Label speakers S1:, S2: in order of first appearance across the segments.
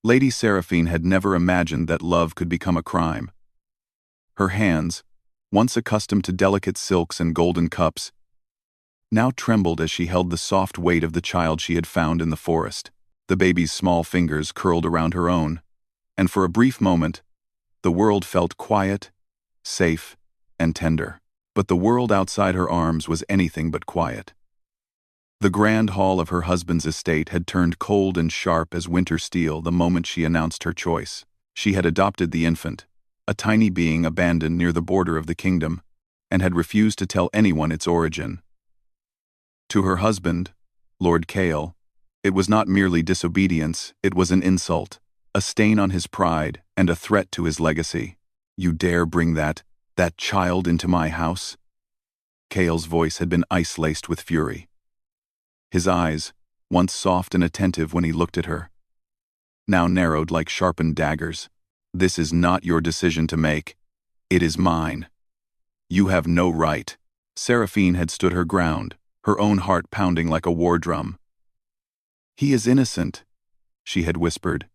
S1: Lady Seraphine had never imagined that love could become a crime. Her hands, once accustomed to delicate silks and golden cups, now trembled as she held the soft weight of the child she had found in the forest. The baby's small fingers curled around her own, and for a brief moment, the world felt quiet, safe, and tender. But the world outside her arms was anything but quiet. The grand hall of her husband's estate had turned cold and sharp as winter steel the moment she announced her choice. She had adopted the infant, a tiny being abandoned near the border of the kingdom, and had refused to tell anyone its origin. To her husband, Lord Kale, it was not merely disobedience, it was an insult, a stain on his pride, and a threat to his legacy. "You dare bring that child into my house?" Kale's voice had been ice-laced with fury. His eyes, once soft and attentive when he looked at her, now narrowed like sharpened daggers. "This is not your decision to make. It is mine. You have no right." Seraphine had stood her ground, her own heart pounding like a war drum. "He is innocent," she had whispered,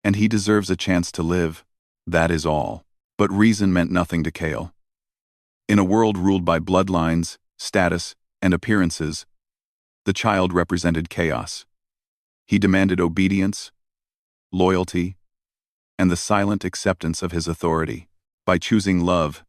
S1: "and he deserves a chance to live. That is all." But reason meant nothing to Kale. In a world ruled by bloodlines, status, and appearances, the child represented chaos. He demanded obedience, loyalty, and the silent acceptance of his authority. By choosing love,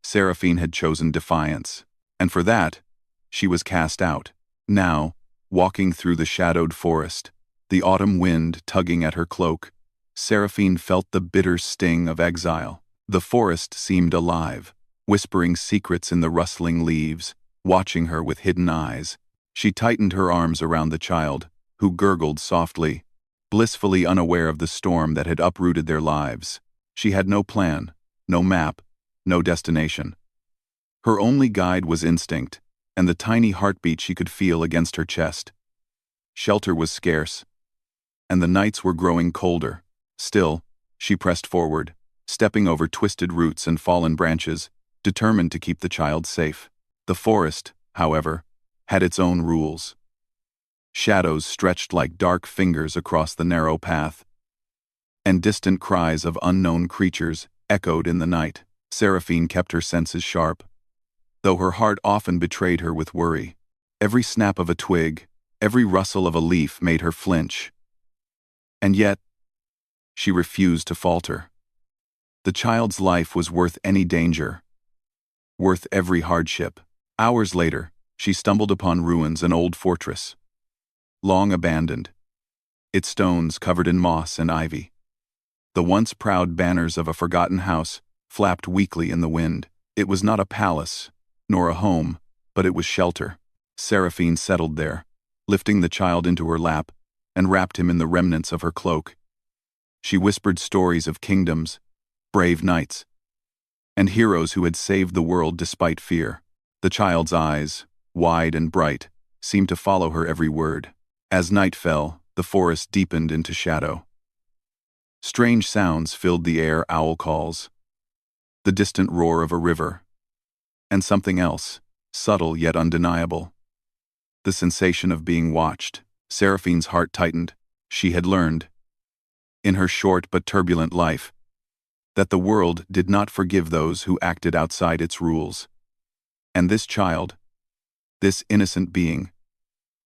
S1: Seraphine had chosen defiance, and for that, she was cast out. Now, walking through the shadowed forest, the autumn wind tugging at her cloak, Seraphine felt the bitter sting of exile. The forest seemed alive, whispering secrets in the rustling leaves, watching her with hidden eyes. She tightened her arms around the child, who gurgled softly, blissfully unaware of the storm that had uprooted their lives. She had no plan, no map, no destination. Her only guide was instinct, and the tiny heartbeat she could feel against her chest. Shelter was scarce, and the nights were growing colder. Still, she pressed forward, stepping over twisted roots and fallen branches, determined to keep the child safe. The forest, however, had its own rules. Shadows stretched like dark fingers across the narrow path, and distant cries of unknown creatures echoed in the night. Seraphine kept her senses sharp, though her heart often betrayed her with worry. Every snap of a twig, every rustle of a leaf made her flinch. And yet, she refused to falter. The child's life was worth any danger, worth every hardship. Hours later, she stumbled upon ruins an old fortress, long abandoned, its stones covered in moss and ivy. The once proud banners of a forgotten house flapped weakly in the wind. It was not a palace, nor a home, but it was shelter. Seraphine settled there, lifting the child into her lap, and wrapped him in the remnants of her cloak. She whispered stories of kingdoms, brave knights, and heroes who had saved the world despite fear. The child's eyes, wide and bright, seemed to follow her every word. As night fell, the forest deepened into shadow. Strange sounds filled the air: owl calls, the distant roar of a river, and something else, subtle yet undeniable: the sensation of being watched. Seraphine's heart tightened. She had learned, in her short but turbulent life, that the world did not forgive those who acted outside its rules. And this child, this innocent being,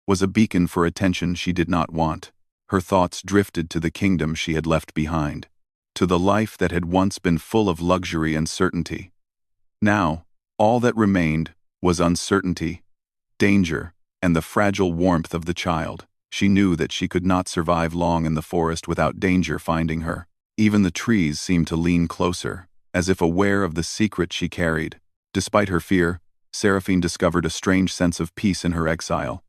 S1: was a beacon for attention she did not want. Her thoughts drifted to the kingdom she had left behind, to the life that had once been full of luxury and certainty. Now, all that remained was uncertainty, danger, and the fragile warmth of the child. She knew that she could not survive long in the forest without danger finding her. Even the trees seemed to lean closer, as if aware of the secret she carried. Despite her fear, Seraphine discovered a strange sense of peace in her exile.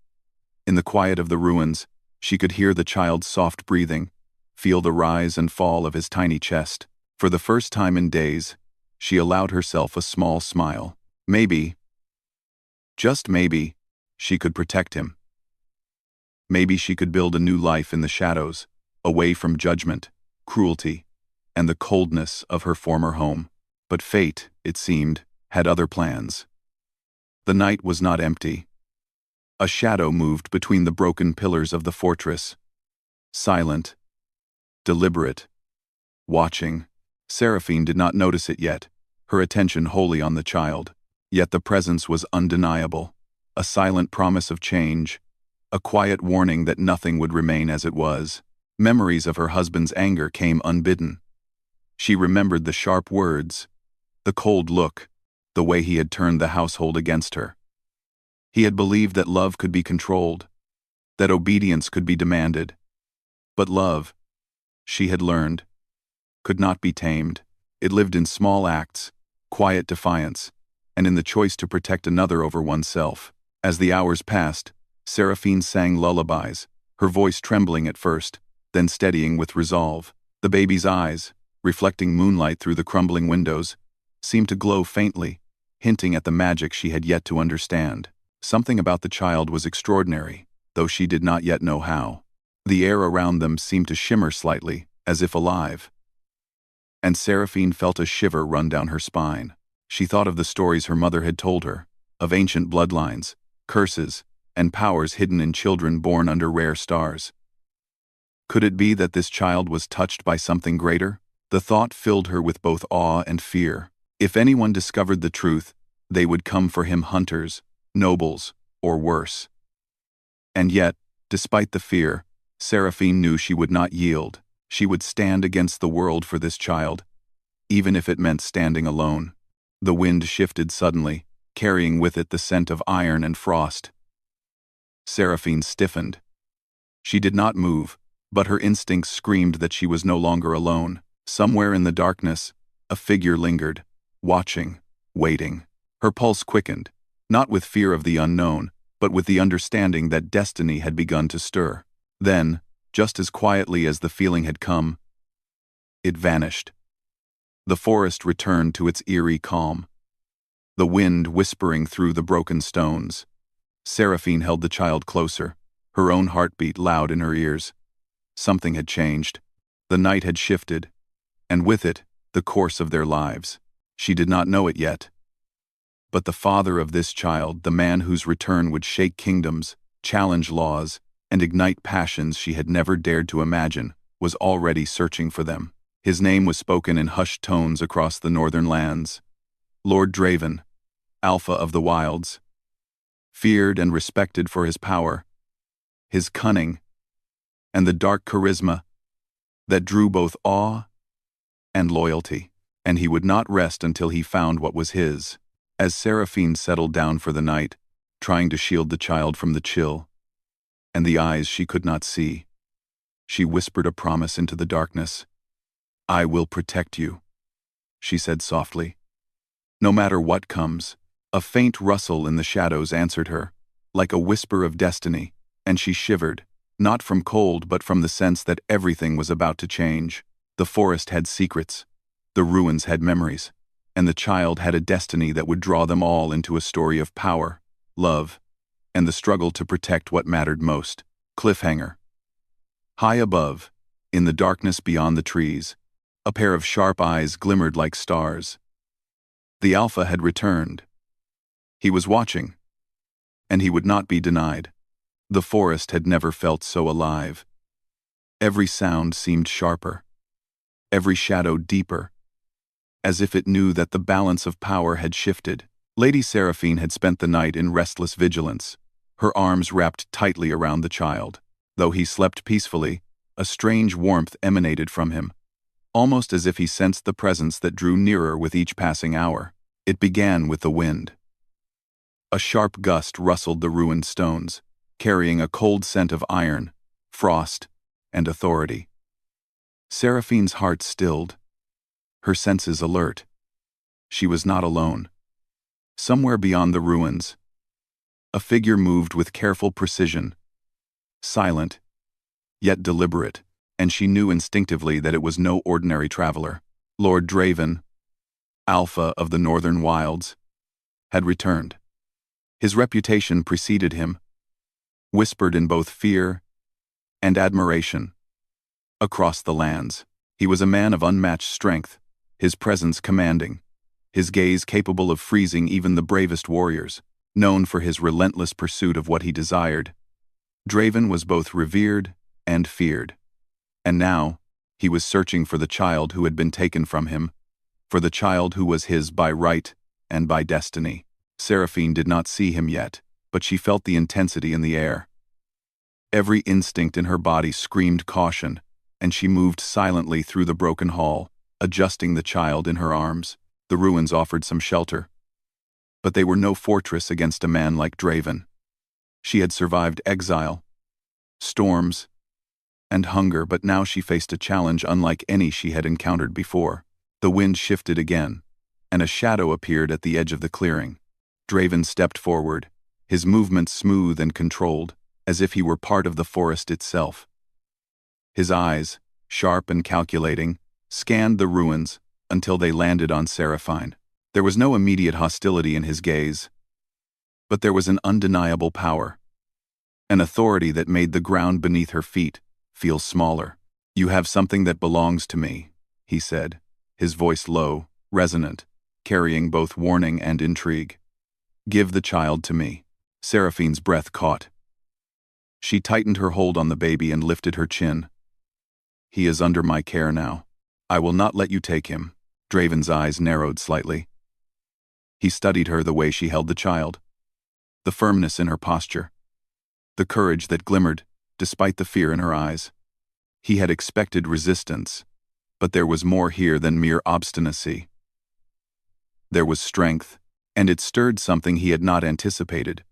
S1: In the quiet of the ruins, she could hear the child's soft breathing, feel the rise and fall of his tiny chest. For the first time in days, she allowed herself a small smile. Maybe, just maybe, she could protect him. Maybe she could build a new life in the shadows, away from judgment, cruelty, and the coldness of her former home. But fate, it seemed, had other plans. The night was not empty. A shadow moved between the broken pillars of the fortress, silent, deliberate, watching. Seraphine did not notice it yet, her attention wholly on the child. Yet the presence was undeniable, a silent promise of change, a quiet warning that nothing would remain as it was. Memories of her husband's anger came unbidden. She remembered the sharp words, the cold look, the way he had turned the household against her. He had believed that love could be controlled, that obedience could be demanded. But love, she had learned, could not be tamed. It lived in small acts, quiet defiance, and in the choice to protect another over oneself. As the hours passed, Seraphine sang lullabies, her voice trembling at first, then steadying with resolve. The baby's eyes, reflecting moonlight through the crumbling windows, seemed to glow faintly, hinting at the magic she had yet to understand. Something about the child was extraordinary, though she did not yet know how. The air around them seemed to shimmer slightly, as if alive. And Seraphine felt a shiver run down her spine. She thought of the stories her mother had told her, of ancient bloodlines, curses, and powers hidden in children born under rare stars. Could it be that this child was touched by something greater? The thought filled her with both awe and fear. If anyone discovered the truth, they would come for him, hunters, nobles, or worse. And yet, despite the fear, Seraphine knew she would not yield. She would stand against the world for this child, even if it meant standing alone. The wind shifted suddenly, carrying with it the scent of iron and frost. Seraphine stiffened. She did not move, but her instincts screamed that she was no longer alone. Somewhere in the darkness, a figure lingered, watching, waiting. Her pulse quickened, not with fear of the unknown, but with the understanding that destiny had begun to stir. Then, just as quietly as the feeling had come, it vanished. The forest returned to its eerie calm, the wind whispering through the broken stones. Seraphine held the child closer, her own heartbeat loud in her ears. Something had changed. The night had shifted, and with it, the course of their lives. She did not know it yet. But the father of this child, the man whose return would shake kingdoms, challenge laws, and ignite passions she had never dared to imagine, was already searching for them. His name was spoken in hushed tones across the northern lands. Lord Draven, Alpha of the Wilds, feared and respected for his power, his cunning, and the dark charisma that drew both awe and loyalty. And he would not rest until he found what was his. As Seraphine settled down for the night, trying to shield the child from the chill and the eyes she could not see, she whispered a promise into the darkness. "I will protect you," she said softly. "No matter what comes." A faint rustle in the shadows answered her, like a whisper of destiny, and she shivered, not from cold but from the sense that everything was about to change. The forest had secrets, the ruins had memories, and the child had a destiny that would draw them all into a story of power, love, and the struggle to protect what mattered most. Cliffhanger. High above, in the darkness beyond the trees, a pair of sharp eyes glimmered like stars. The Alpha had returned. He was watching, and he would not be denied. The forest had never felt so alive. Every sound seemed sharper, every shadow deeper, as if it knew that the balance of power had shifted. Lady Seraphine had spent the night in restless vigilance, her arms wrapped tightly around the child. Though he slept peacefully, a strange warmth emanated from him, almost as if he sensed the presence that drew nearer with each passing hour. It began with the wind. A sharp gust rustled the ruined stones, carrying a cold scent of iron, frost, and authority. Seraphine's heart stilled, her senses alert. She was not alone. Somewhere beyond the ruins, a figure moved with careful precision, silent, yet deliberate, and she knew instinctively that it was no ordinary traveler. Lord Draven, Alpha of the Northern Wilds, had returned. His reputation preceded him, whispered in both fear and admiration. Across the lands, he was a man of unmatched strength, his presence commanding, his gaze capable of freezing even the bravest warriors. Known for his relentless pursuit of what he desired, Draven was both revered and feared. And now, He was searching for the child who had been taken from him, for the child who was his by right and by destiny. Seraphine did not see him yet, but she felt the intensity in the air. Every instinct in her body screamed caution, and she moved silently through the broken hall, adjusting the child in her arms. The ruins offered some shelter, but they were no fortress against a man like Draven. She had survived exile, storms, and hunger, but now she faced a challenge unlike any she had encountered before. The wind shifted again, and a shadow appeared at the edge of the clearing. Draven stepped forward, his movements smooth and controlled, as if he were part of the forest itself. His eyes, sharp and calculating, scanned the ruins until they landed on Seraphine. There was no immediate hostility in his gaze, but there was an undeniable power, an authority that made the ground beneath her feet feel smaller. "You have something that belongs to me," he said, his voice low, resonant, carrying both warning and intrigue. "Give the child to me." Seraphine's breath caught. She tightened her hold on the baby and lifted her chin. "He is under my care now. I will not let you take him." Draven's eyes narrowed slightly. He studied her the way she held the child, the firmness in her posture, the courage that glimmered despite the fear in her eyes. He had expected resistance, but there was more here than mere obstinacy. There was strength, and it stirred something he had not anticipated.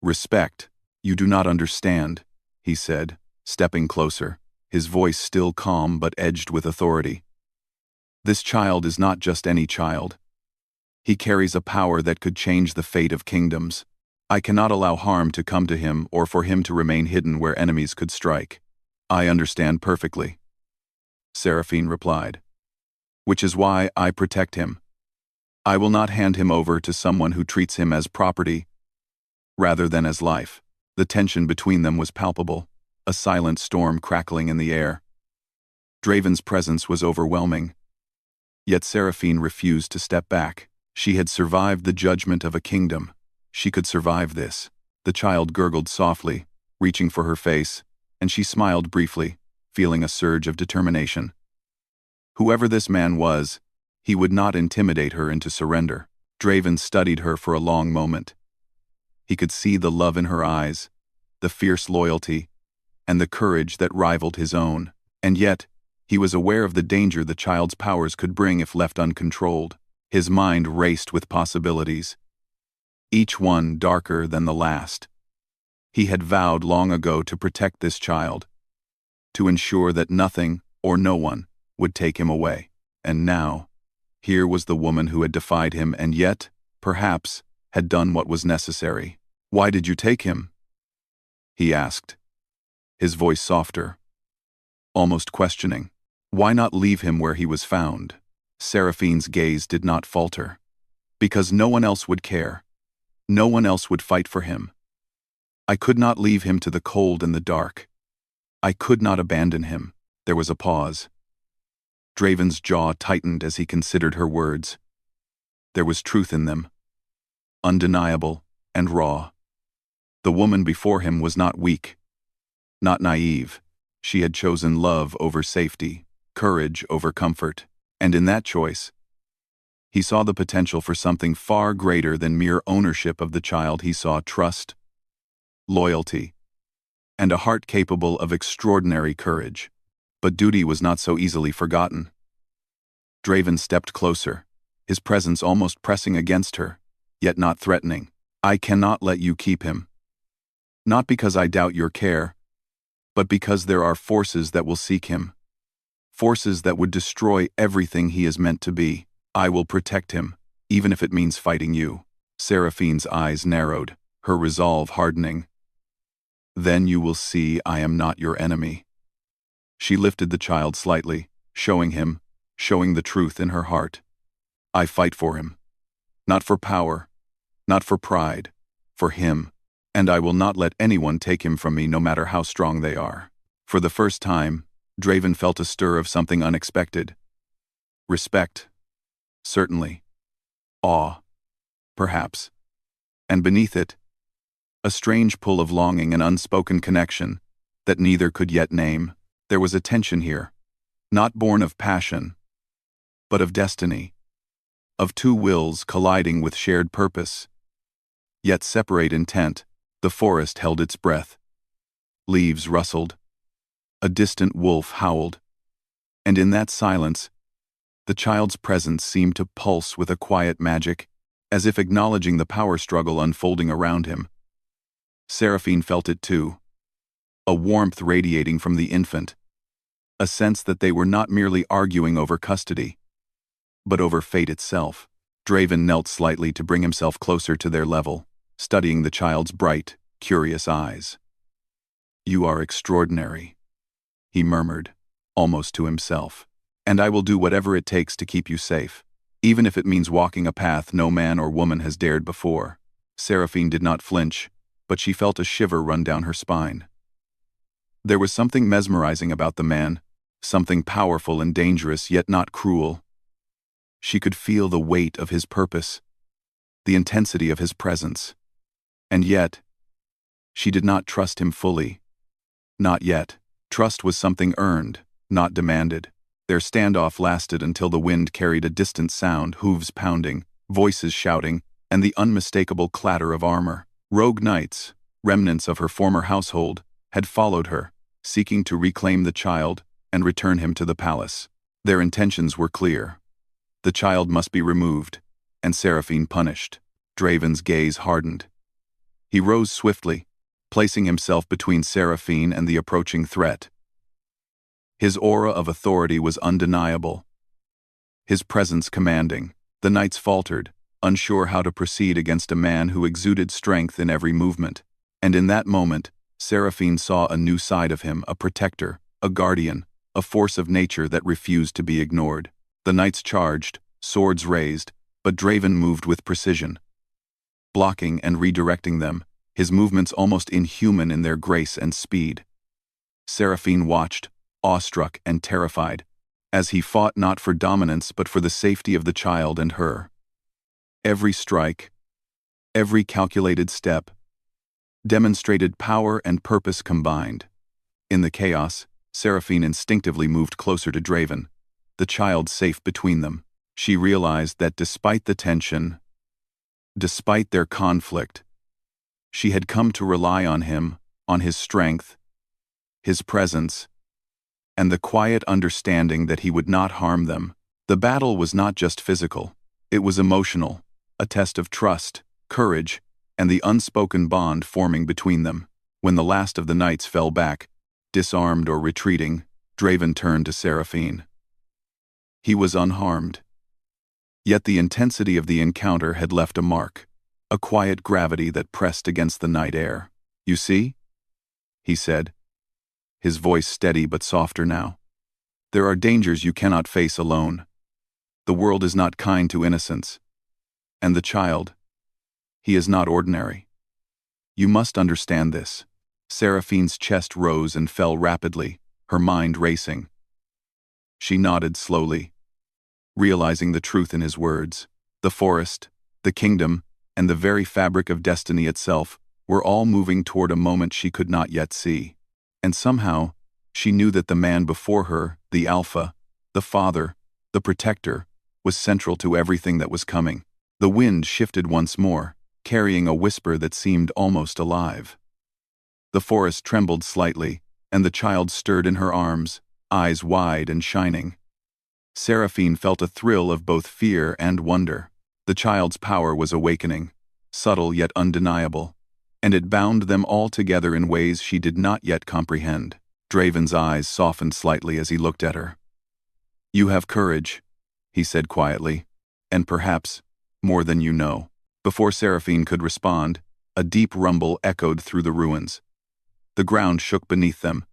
S1: "Respect. You do not understand," he said, stepping closer, his voice still calm but edged with authority. "This child is not just any child. He carries a power that could change the fate of kingdoms. I cannot allow harm to come to him or for him to remain hidden where enemies could strike." "I understand perfectly," Seraphine replied. "Which is why I protect him. I will not hand him over to someone who treats him as property rather than as life." The tension between them was palpable, a silent storm crackling in the air. Draven's presence was overwhelming, yet Seraphine refused to step back. She had survived the judgment of a kingdom. She could survive this. The child gurgled softly, reaching for her face, and she smiled briefly, feeling a surge of determination. Whoever this man was, he would not intimidate her into surrender. Draven studied her for a long moment. He could see the love in her eyes, the fierce loyalty, and the courage that rivaled his own. And yet, he was aware of the danger the child's powers could bring if left uncontrolled. His mind raced with possibilities, each one darker than the last. He had vowed long ago to protect this child, to ensure that nothing or no one would take him away. And now, here was the woman who had defied him and yet, perhaps, had done what was necessary. "Why did you take him?" he asked, his voice softer, almost questioning. "Why not leave him where he was found?" Seraphine's gaze did not falter. "Because no one else would care. No one else would fight for him. I could not leave him to the cold and the dark. I could not abandon him." There was a pause. Draven's jaw tightened as he considered her words. There was truth in them, undeniable and raw. The woman before him was not weak, not naive. She had chosen love over safety, courage over comfort, and in that choice, he saw the potential for something far greater than mere ownership of the child. He saw trust, loyalty, and a heart capable of extraordinary courage. But duty was not so easily forgotten. Draven stepped closer, his presence almost pressing against her, yet not threatening. "I cannot let you keep him. Not because I doubt your care, but because there are forces that will seek him. Forces that would destroy everything he is meant to be. I will protect him, even if it means fighting you." Seraphine's eyes narrowed, her resolve hardening. "Then you will see I am not your enemy." She lifted the child slightly, showing the truth in her heart. "I fight for him. Not for power, not for pride, for him. And I will not let anyone take him from me, no matter how strong they are." For the first time, Draven felt a stir of something unexpected. Respect, certainly. Awe, perhaps. And beneath it, a strange pull of longing and unspoken connection that neither could yet name. There was a tension here, not born of passion, but of destiny, of two wills colliding with shared purpose. Yet separate intent, the forest held its breath. Leaves rustled. A distant wolf howled. And in that silence, the child's presence seemed to pulse with a quiet magic, as if acknowledging the power struggle unfolding around him. Seraphine felt it too. A warmth radiating from the infant. A sense that they were not merely arguing over custody, but over fate itself. Draven knelt slightly to bring himself closer to their level, studying the child's bright, curious eyes. "You are extraordinary," he murmured, almost to himself. "And I will do whatever it takes to keep you safe, even if it means walking a path no man or woman has dared before." Seraphine did not flinch, but she felt a shiver run down her spine. There was something mesmerizing about the man, something powerful and dangerous yet not cruel. She could feel the weight of his purpose, the intensity of his presence. And yet, she did not trust him fully. Not yet. Trust was something earned, not demanded. Their standoff lasted until the wind carried a distant sound, hooves pounding, voices shouting, and the unmistakable clatter of armor. Rogue knights, remnants of her former household, had followed her, seeking to reclaim the child and return him to the palace. Their intentions were clear. The child must be removed, and Seraphine punished. Draven's gaze hardened. He rose swiftly, placing himself between Seraphine and the approaching threat. His aura of authority was undeniable, his presence commanding. The knights faltered, unsure how to proceed against a man who exuded strength in every movement. And in that moment, Seraphine saw a new side of him, a protector, a guardian, a force of nature that refused to be ignored. The knights charged, swords raised, but Draven moved with precision, blocking and redirecting them, his movements almost inhuman in their grace and speed. Seraphine watched, awestruck and terrified, as he fought not for dominance but for the safety of the child and her. Every strike, every calculated step, demonstrated power and purpose combined. In the chaos, Seraphine instinctively moved closer to Draven, the child safe between them. She realized that despite the tension, despite their conflict, she had come to rely on him, on his strength, his presence, and the quiet understanding that he would not harm them. The battle was not just physical, it was emotional, a test of trust, courage, and the unspoken bond forming between them. When the last of the knights fell back, disarmed or retreating, Draven turned to Seraphine. He was unharmed. Yet the intensity of the encounter had left a mark, a quiet gravity that pressed against the night air. "You see?" he said, his voice steady but softer now. "There are dangers you cannot face alone. The world is not kind to innocence. And the child, he is not ordinary. You must understand this." Seraphine's chest rose and fell rapidly, her mind racing. She nodded slowly, realizing the truth in his words. The forest, the kingdom, and the very fabric of destiny itself were all moving toward a moment she could not yet see. And somehow, she knew that the man before her, the Alpha, the father, the protector, was central to everything that was coming. The wind shifted once more, carrying a whisper that seemed almost alive. The forest trembled slightly, and the child stirred in her arms, eyes wide and shining. Seraphine felt a thrill of both fear and wonder. The child's power was awakening, subtle yet undeniable, and it bound them all together in ways she did not yet comprehend. Draven's eyes softened slightly as he looked at her. "You have courage," he said quietly, "and perhaps more than you know." Before Seraphine could respond, a deep rumble echoed through the ruins. The ground shook beneath them,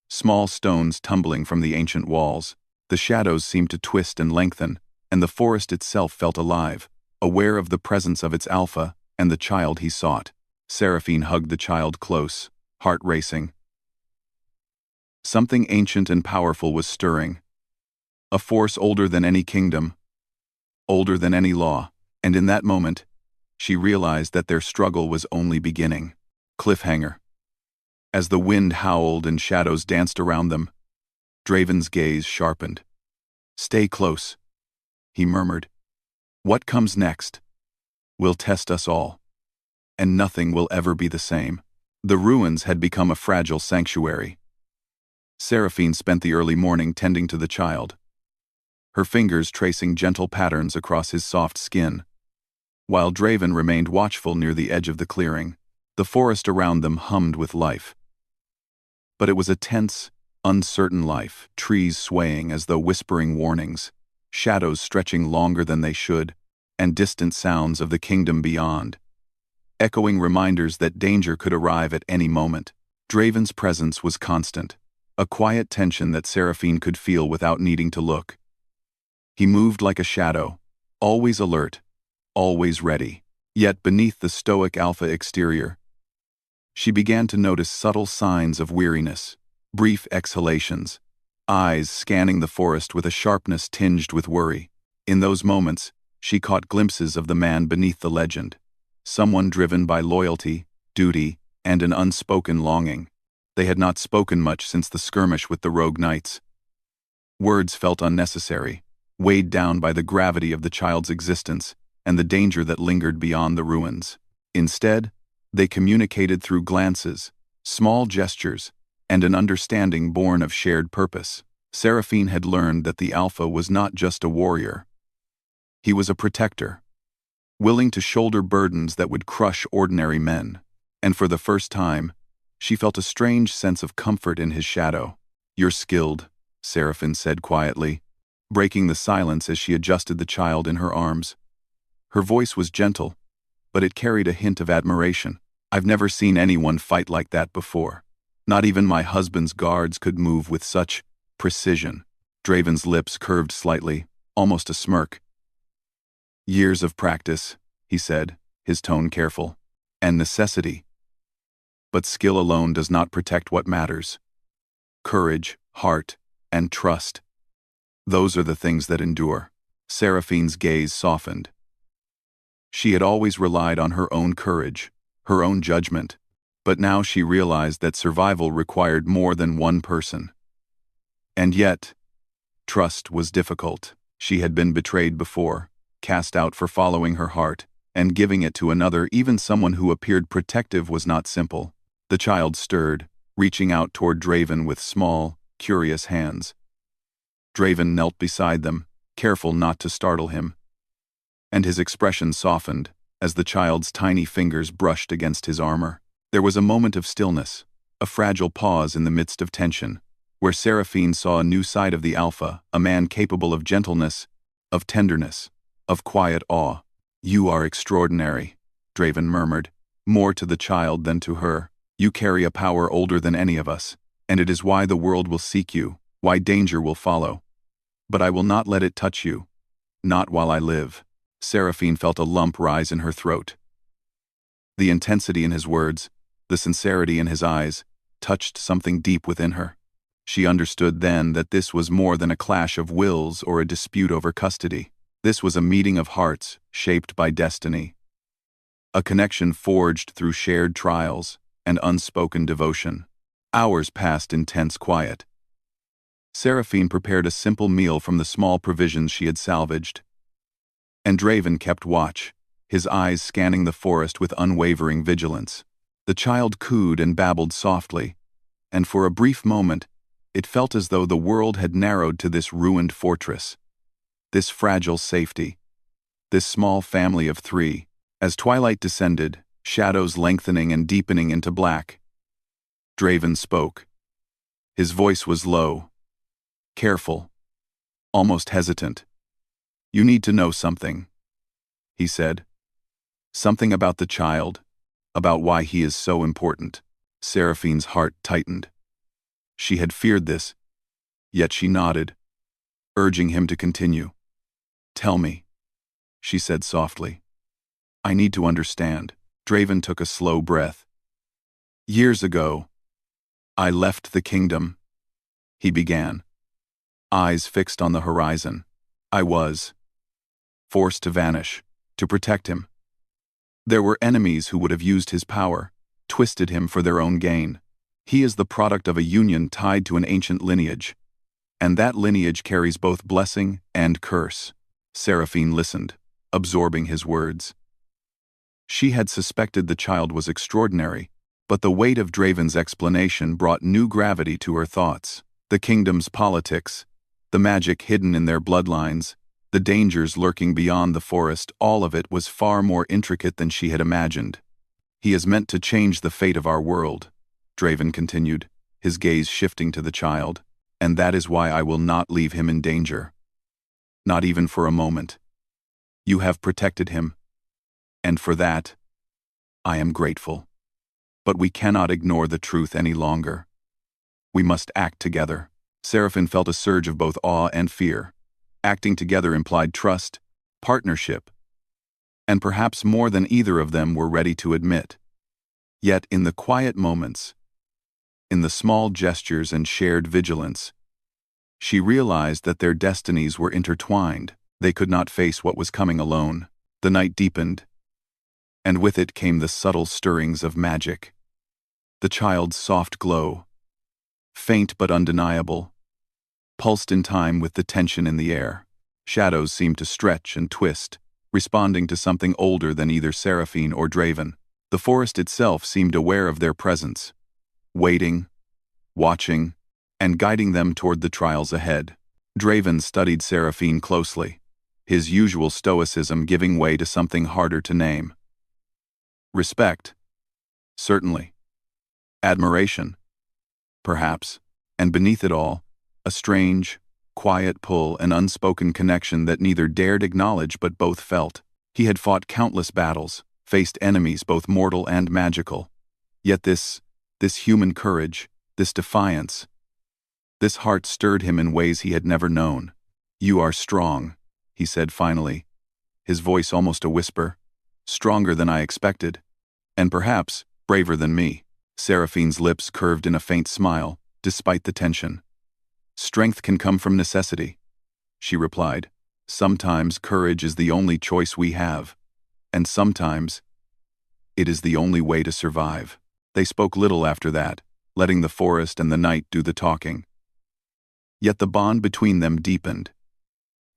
S1: small stones tumbling from the ancient walls. The shadows seemed to twist and lengthen, and the forest itself felt alive, aware of the presence of its Alpha and the child he sought. Seraphine hugged the child close, heart racing. Something ancient and powerful was stirring. A force older than any kingdom, older than any law, and in that moment, she realized that their struggle was only beginning. Cliffhanger. As the wind howled and shadows danced around them, Draven's gaze sharpened. "Stay close," he murmured. "What comes next will test us all, and nothing will ever be the same." The ruins had become a fragile sanctuary. Seraphine spent the early morning tending to the child, her fingers tracing gentle patterns across his soft skin, while Draven remained watchful near the edge of the clearing. The forest around them hummed with life. But it was a tense, uncertain life, trees swaying as though whispering warnings, shadows stretching longer than they should, and distant sounds of the kingdom beyond, echoing reminders that danger could arrive at any moment. Draven's presence was constant, a quiet tension that Seraphine could feel without needing to look. He moved like a shadow, always alert, always ready. Yet beneath the stoic alpha exterior, she began to notice subtle signs of weariness, brief exhalations, eyes scanning the forest with a sharpness tinged with worry. In those moments, she caught glimpses of the man beneath the legend, someone driven by loyalty, duty, and an unspoken longing. They had not spoken much since the skirmish with the rogue knights. Words felt unnecessary, weighed down by the gravity of the child's existence and the danger that lingered beyond the ruins. Instead, they communicated through glances, small gestures, and an understanding born of shared purpose. Seraphine had learned that the Alpha was not just a warrior. He was a protector, willing to shoulder burdens that would crush ordinary men. And for the first time, she felt a strange sense of comfort in his shadow. "You're skilled," Seraphine said quietly, breaking the silence as she adjusted the child in her arms. Her voice was gentle, but it carried a hint of admiration. "I've never seen anyone fight like that before. Not even my husband's guards could move with such precision." Draven's lips curved slightly, almost a smirk. "Years of practice," he said, his tone careful, "and necessity. But skill alone does not protect what matters. Courage, heart, and trust. Those are the things that endure." Seraphine's gaze softened. She had always relied on her own courage, her own judgment, but now she realized that survival required more than one person. And yet, trust was difficult. She had been betrayed before, cast out for following her heart, and giving it to another, even someone who appeared protective, was not simple. The child stirred, reaching out toward Draven with small, curious hands. Draven knelt beside them, careful not to startle him, and his expression softened as the child's tiny fingers brushed against his armor. There was a moment of stillness, a fragile pause in the midst of tension, where Seraphine saw a new side of the Alpha, a man capable of gentleness, of tenderness, of quiet awe. "You are extraordinary," Draven murmured, more to the child than to her. "You carry a power older than any of us, and it is why the world will seek you, why danger will follow. But I will not let it touch you, not while I live." Seraphine felt a lump rise in her throat. The intensity in his words, the sincerity in his eyes, touched something deep within her. She understood then that this was more than a clash of wills or a dispute over custody. This was a meeting of hearts shaped by destiny, a connection forged through shared trials and unspoken devotion. Hours passed in tense quiet. Seraphine prepared a simple meal from the small provisions she had salvaged, and Draven kept watch, his eyes scanning the forest with unwavering vigilance. The child cooed and babbled softly, and for a brief moment, it felt as though the world had narrowed to this ruined fortress, this fragile safety, this small family of three. As twilight descended, shadows lengthening and deepening into black, Draven spoke. His voice was low, careful, almost hesitant. "You need to know something," he said. "Something about the child, about why he is so important." Seraphine's heart tightened. She had feared this, yet she nodded, urging him to continue. "Tell me," she said softly. "I need to understand." Draven took a slow breath. "Years ago, I left the kingdom," he began, eyes fixed on the horizon. "I was forced to vanish, to protect him. There were enemies who would have used his power, twisted him for their own gain. He is the product of a union tied to an ancient lineage, And that lineage carries both blessing and curse. Seraphine listened, absorbing his words. She had suspected the child was extraordinary, but the weight of Draven's explanation brought new gravity to her thoughts. The kingdom's politics, the magic hidden in their bloodlines, the dangers lurking beyond the forest, all of it was far more intricate than she had imagined. He is meant to change the fate of our world, Draven continued, his gaze shifting to the child, and that is why I will not leave him in danger. Not even for a moment. You have protected him, and for that, I am grateful. But we cannot ignore the truth any longer. We must act together. Seraphine felt a surge of both awe and fear. Acting together implied trust, partnership, and perhaps more than either of them were ready to admit. Yet in the quiet moments, in the small gestures and shared vigilance, she realized that their destinies were intertwined. They could not face what was coming alone. The night deepened, and with it came the subtle stirrings of magic. The child's soft glow, faint but undeniable, pulsed in time with the tension in the air. Shadows seemed to stretch and twist, responding to something older than either Seraphine or Draven. The forest itself seemed aware of their presence, waiting, watching, and guiding them toward the trials ahead. Draven studied Seraphine closely, his usual stoicism giving way to something harder to name. Respect, certainly. Admiration, perhaps, and beneath it all, a strange, quiet pull, an unspoken connection that neither dared acknowledge but both felt. He had fought countless battles, faced enemies both mortal and magical. Yet this human courage, this defiance, this heart stirred him in ways he had never known. You are strong, he said finally, his voice almost a whisper. Stronger than I expected, and perhaps braver than me. Seraphine's lips curved in a faint smile, despite the tension. Strength can come from necessity, she replied. Sometimes courage is the only choice we have, and sometimes it is the only way to survive. They spoke little after that, letting the forest and the night do the talking. Yet the bond between them deepened.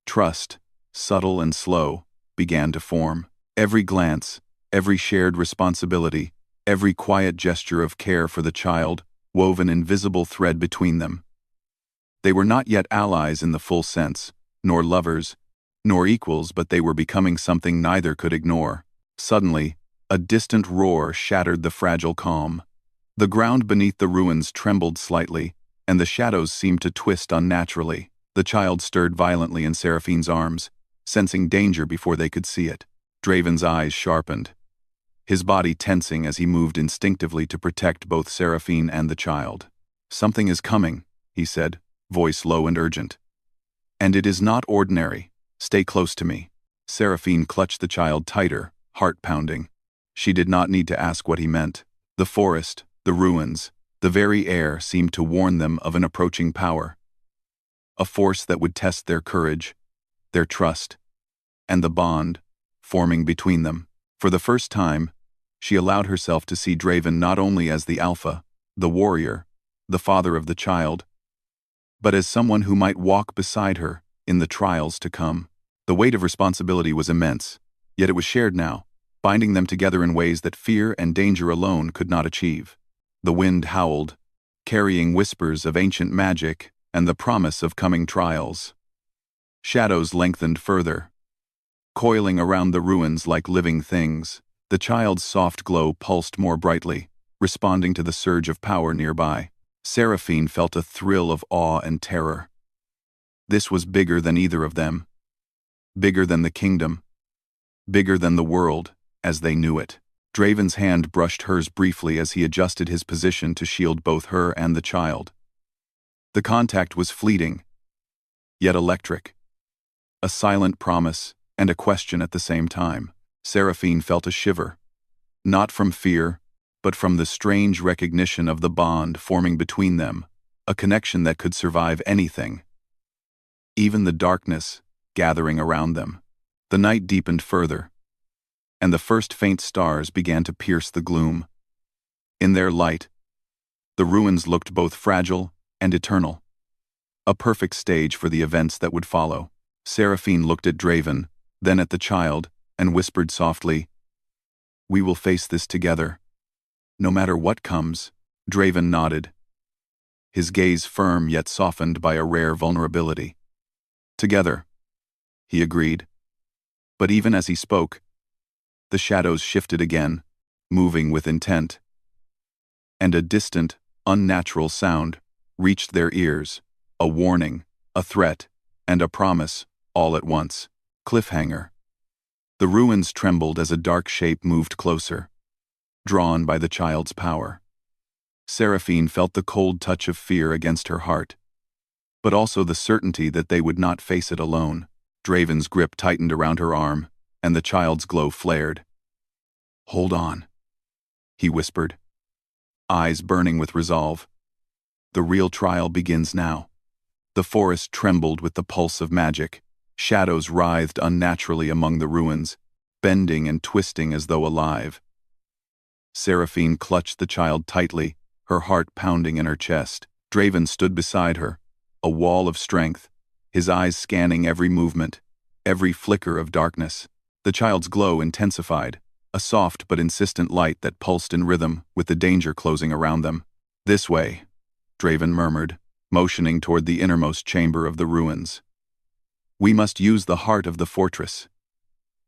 S1: Trust, subtle and slow, began to form. Every glance, every shared responsibility, every quiet gesture of care for the child wove an invisible thread between them. They were not yet allies in the full sense, nor lovers, nor equals, but they were becoming something neither could ignore. Suddenly, a distant roar shattered the fragile calm. The ground beneath the ruins trembled slightly, and the shadows seemed to twist unnaturally. The child stirred violently in Seraphine's arms, sensing danger before they could see it. Draven's eyes sharpened, his body tensing as he moved instinctively to protect both Seraphine and the child. Something is coming, he said, voice low and urgent. And it is not ordinary. Stay close to me. Seraphine clutched the child tighter, heart pounding. She did not need to ask what he meant. The forest, the ruins, the very air seemed to warn them of an approaching power. A force that would test their courage, their trust, and the bond forming between them. For the first time, she allowed herself to see Draven not only as the alpha, the warrior, the father of the child, but as someone who might walk beside her in the trials to come. The weight of responsibility was immense, yet it was shared now, binding them together in ways that fear and danger alone could not achieve. The wind howled, carrying whispers of ancient magic and the promise of coming trials. Shadows lengthened further, coiling around the ruins like living things. The child's soft glow pulsed more brightly, responding to the surge of power nearby. Seraphine felt a thrill of awe and terror. This was bigger than either of them. Bigger than the kingdom. Bigger than the world, as they knew it. Draven's hand brushed hers briefly as he adjusted his position to shield both her and the child. The contact was fleeting, yet electric. A silent promise and a question at the same time. Seraphine felt a shiver, not from fear, but from the strange recognition of the bond forming between them, a connection that could survive anything. Even the darkness gathering around them. The night deepened further, and the first faint stars began to pierce the gloom. In their light, the ruins looked both fragile and eternal. a perfect stage for the events that would follow. Seraphine looked at Draven, then at the child, and whispered softly, "We will face this together. No matter what comes." Draven nodded, his gaze firm yet softened by a rare vulnerability. "Together," he agreed. But even as he spoke, the shadows shifted again, moving with intent. And a distant, unnatural sound reached their ears, a warning, a threat, and a promise, all at once. Cliffhanger. The ruins trembled as a dark shape moved closer, drawn by the child's power. Seraphine felt the cold touch of fear against her heart, but also the certainty that they would not face it alone. Draven's grip tightened around her arm, and the child's glow flared. "Hold on," he whispered, eyes burning with resolve. "The real trial begins now." The forest trembled with the pulse of magic. Shadows writhed unnaturally among the ruins, bending and twisting as though alive. Seraphine clutched the child tightly, her heart pounding in her chest. Draven stood beside her, a wall of strength, his eyes scanning every movement, every flicker of darkness. The child's glow intensified, a soft but insistent light that pulsed in rhythm with the danger closing around them. "This way," Draven murmured, motioning toward the innermost chamber of the ruins. "We must use the heart of the fortress.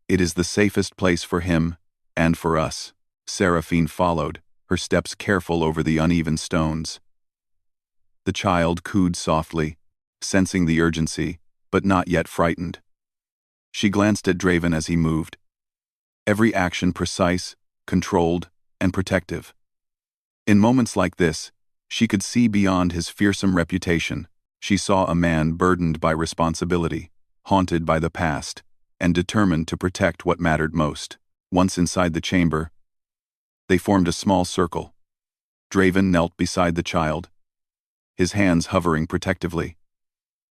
S1: It is the safest place for him and for us." Seraphine followed, her steps careful over the uneven stones. The child cooed softly, sensing the urgency, but not yet frightened. She glanced at Draven as he moved, every action precise, controlled, and protective. In moments like this, she could see beyond his fearsome reputation. She saw a man burdened by responsibility, haunted by the past, and determined to protect what mattered most. Once inside the chamber, they formed a small circle. Draven knelt beside the child, his hands hovering protectively.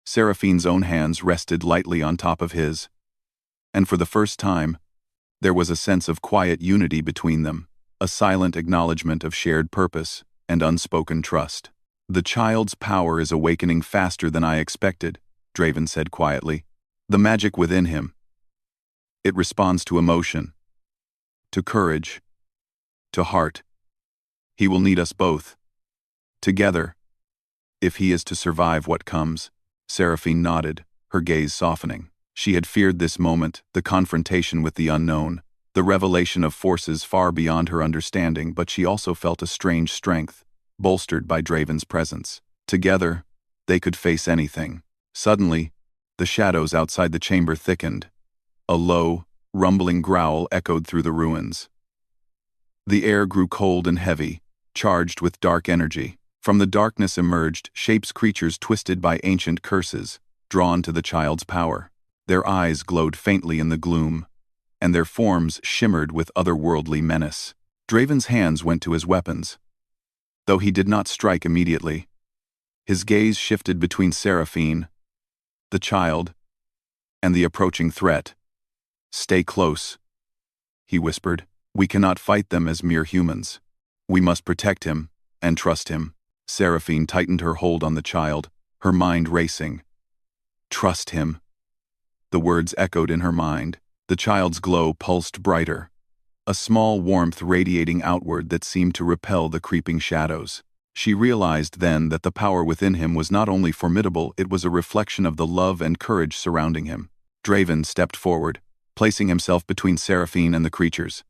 S1: Seraphine's own hands rested lightly on top of his, and for the first time, there was a sense of quiet unity between them, a silent acknowledgement of shared purpose and unspoken trust. "The child's power is awakening faster than I expected," Draven said quietly. "The magic within him. It responds to emotion, to courage, to heart. He will need us both, together, if he is to survive what comes." Seraphine nodded, her gaze softening. She had feared this moment, the confrontation with the unknown, the revelation of forces far beyond her understanding, but she also felt a strange strength, bolstered by Draven's presence. Together, they could face anything. Suddenly, the shadows outside the chamber thickened. A low, rumbling growl echoed through the ruins. The air grew cold and heavy, charged with dark energy. From the darkness emerged shapes creatures twisted by ancient curses, drawn to the child's power. Their eyes glowed faintly in the gloom, and their forms shimmered with otherworldly menace. Draven's hands went to his weapons. Though he did not strike immediately, his gaze shifted between Seraphine, the child, and the approaching threat. "Stay close," he whispered. "We cannot fight them as mere humans. We must protect him and trust him." Seraphine tightened her hold on the child, her mind racing. "Trust him." The words echoed in her mind. The child's glow pulsed brighter, a small warmth radiating outward that seemed to repel the creeping shadows. She realized then that the power within him was not only formidable, it was a reflection of the love and courage surrounding him. Draven stepped forward, placing himself between Seraphine and the creatures.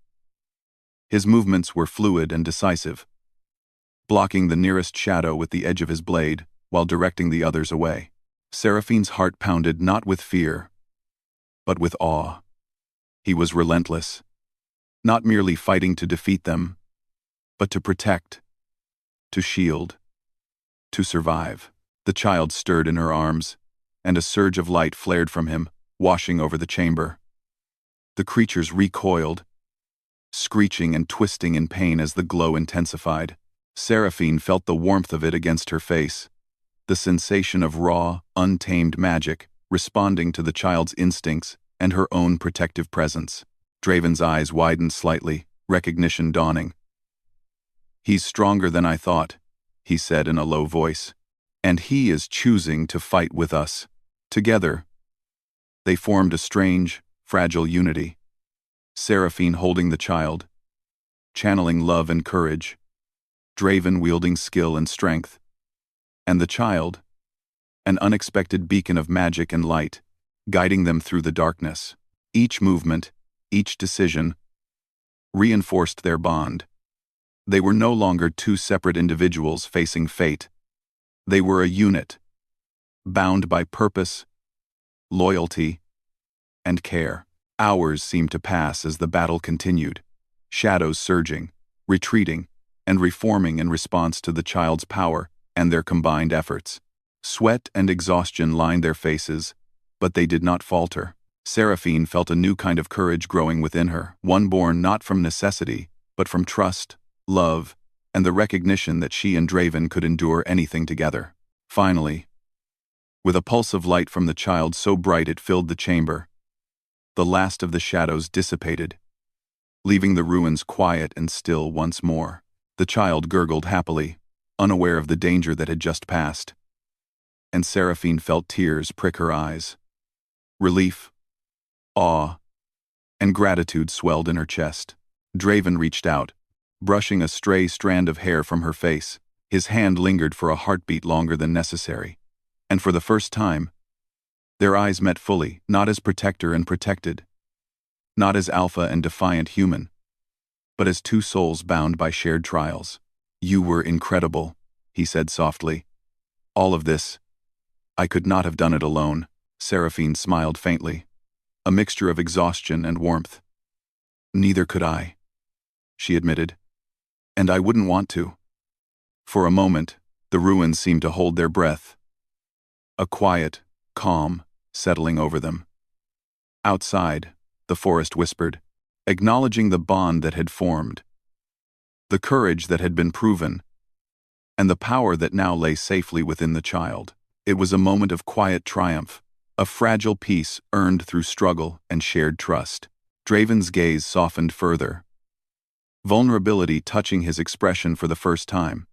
S1: His movements were fluid and decisive, blocking the nearest shadow with the edge of his blade while directing the others away. Seraphine's heart pounded not with fear, but with awe. He was relentless, not merely fighting to defeat them, but to protect, to shield, to survive. The child stirred in her arms, and a surge of light flared from him, washing over the chamber. The creatures recoiled, screeching and twisting in pain as the glow intensified. Seraphine felt the warmth of it against her face, the sensation of raw, untamed magic responding to the child's instincts and her own protective presence. Draven's eyes widened slightly, recognition dawning. "He's stronger than I thought," he said in a low voice. And he is choosing to fight with us. Together, they formed a strange, fragile unity. Seraphine holding the child, channeling love and courage, Draven wielding skill and strength, and the child, an unexpected beacon of magic and light, guiding them through the darkness. Each movement, each decision, reinforced their bond. They were no longer two separate individuals facing fate. They were a unit, bound by purpose, loyalty, and care. Hours seemed to pass as the battle continued, shadows surging, retreating, and reforming in response to the child's power and their combined efforts. Sweat and exhaustion lined their faces, but they did not falter. Seraphine felt a new kind of courage growing within her, one born not from necessity, but from trust, love, and the recognition that she and Draven could endure anything together. Finally, with a pulse of light from the child so bright it filled the chamber, the last of the shadows dissipated, leaving the ruins quiet and still once more. The child gurgled happily, unaware of the danger that had just passed, and Seraphine felt tears prick her eyes. Relief, awe, and gratitude swelled in her chest. Draven reached out, brushing a stray strand of hair from her face. His hand lingered for a heartbeat longer than necessary, and for the first time, their eyes met fully, not as protector and protected, not as alpha and defiant human, but as two souls bound by shared trials. "You were incredible," he said softly. "All of this, I could not have done it alone." Seraphine smiled faintly, a mixture of exhaustion and warmth. "Neither could I," she admitted, "and I wouldn't want to." For a moment, the ruins seemed to hold their breath, a quiet, calm, settling over them. Outside, the forest whispered, acknowledging the bond that had formed, the courage that had been proven, and the power that now lay safely within the child. It was a moment of quiet triumph, a fragile peace earned through struggle and shared trust. Draven's gaze softened further, vulnerability touching his expression for the first time.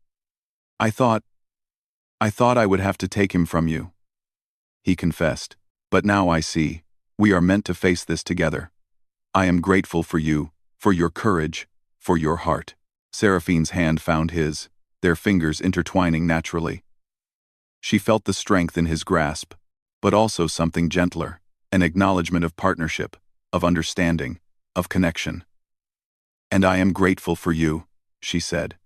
S1: I thought I would have to take him from you," he confessed. "But now I see, we are meant to face this together. I am grateful for you, for your courage, for your heart." Seraphine's hand found his, their fingers intertwining naturally. She felt the strength in his grasp, but also something gentler, an acknowledgement of partnership, of understanding, of connection. "And I am grateful for you," she said,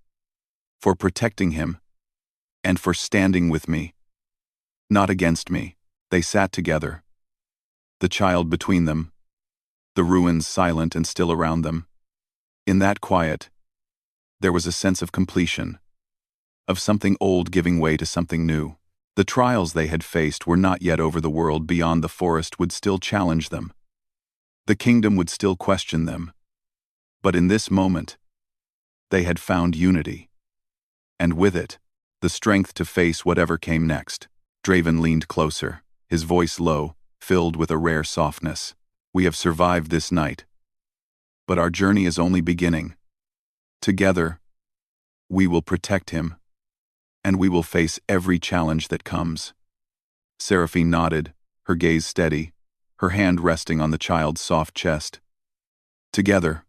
S1: "for protecting him, and for standing with me, not against me." They sat together, the child between them, the ruins silent and still around them. In that quiet, there was a sense of completion, of something old giving way to something new. The trials they had faced were not yet over. The world beyond the forest would still challenge them. The kingdom would still question them. But in this moment, they had found unity. And with it, the strength to face whatever came next. Draven leaned closer, his voice low, filled with a rare softness. "We have survived this night, but our journey is only beginning. Together, we will protect him, and we will face every challenge that comes." Seraphine nodded, her gaze steady, her hand resting on the child's soft chest. "Together,"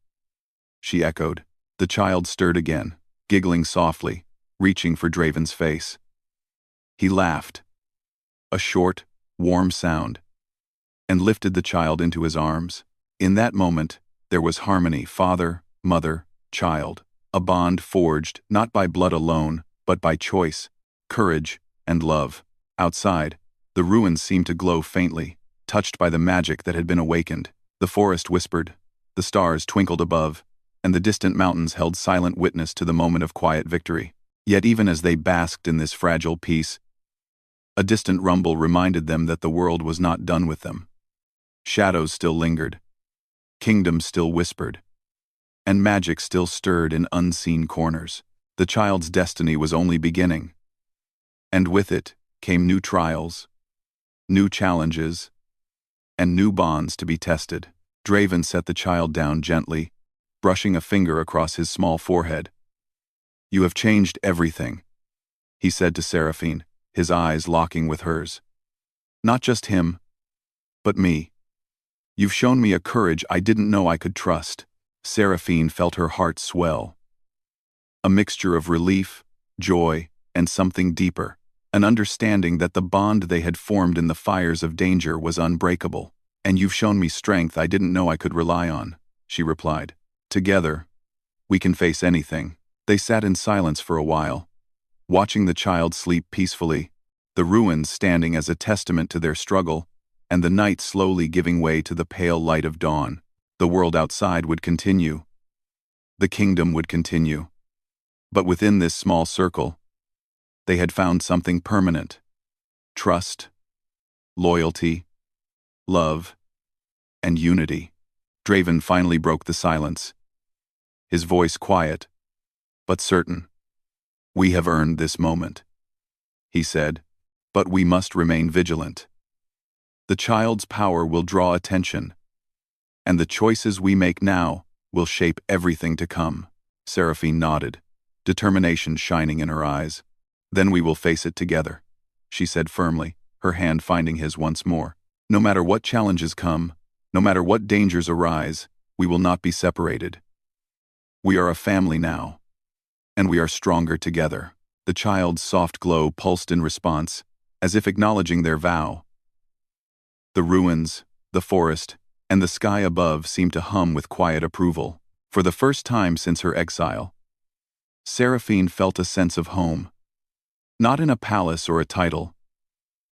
S1: she echoed. The child stirred again, giggling softly, reaching for Draven's face. He laughed, a short, warm sound, and lifted the child into his arms. In that moment, there was harmony, father, mother, child, a bond forged not by blood alone, but by choice, courage, and love. Outside, the ruins seemed to glow faintly, touched by the magic that had been awakened. The forest whispered, the stars twinkled above, and the distant mountains held silent witness to the moment of quiet victory. Yet even as they basked in this fragile peace, a distant rumble reminded them that the world was not done with them. Shadows still lingered, kingdoms still whispered, and magic still stirred in unseen corners. The child's destiny was only beginning, and with it came new trials, new challenges, and new bonds to be tested. Draven set the child down gently, brushing a finger across his small forehead. "You have changed everything," he said to Seraphine, his eyes locking with hers. Not just him, but me. You've shown me a courage I didn't know I could trust. Seraphine felt her heart swell. A mixture of relief, joy, and something deeper. An understanding that the bond they had formed in the fires of danger was unbreakable. And you've shown me strength I didn't know I could rely on, she replied. Together, we can face anything. They sat in silence for a while, watching the child sleep peacefully, the ruins standing as a testament to their struggle, and the night slowly giving way to the pale light of dawn. The world outside would continue. The kingdom would continue. But within this small circle, they had found something permanent. Trust, loyalty, love, and unity. Draven finally broke the silence, his voice quiet, but certain. We have earned this moment, he said, but we must remain vigilant. The child's power will draw attention, and the choices we make now will shape everything to come. Seraphine nodded, determination shining in her eyes. Then we will face it together, she said firmly, her hand finding his once more. No matter what challenges come, no matter what dangers arise, we will not be separated. We are a family now, and we are stronger together. The child's soft glow pulsed in response, as if acknowledging their vow. The ruins, the forest, and the sky above seemed to hum with quiet approval. For the first time since her exile, Seraphine felt a sense of home. Not in a palace or a title,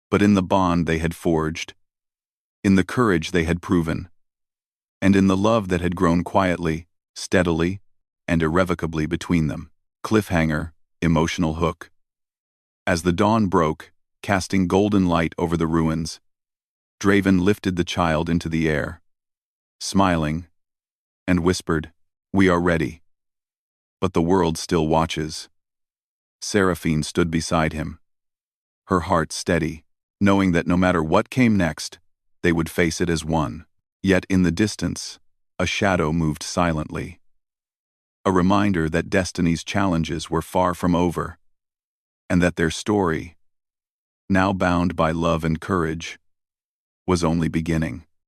S1: but in the bond they had forged, in the courage they had proven, and in the love that had grown quietly, steadily, and irrevocably between them. Cliffhanger, emotional hook. As the dawn broke, casting golden light over the ruins, Draven lifted the child into the air, smiling, and whispered, "We are ready." But the world still watches. Seraphine stood beside him, her heart steady, knowing that no matter what came next, they would face it as one. Yet in the distance, a shadow moved silently. A reminder that destiny's challenges were far from over, and that their story, now bound by love and courage, was only beginning.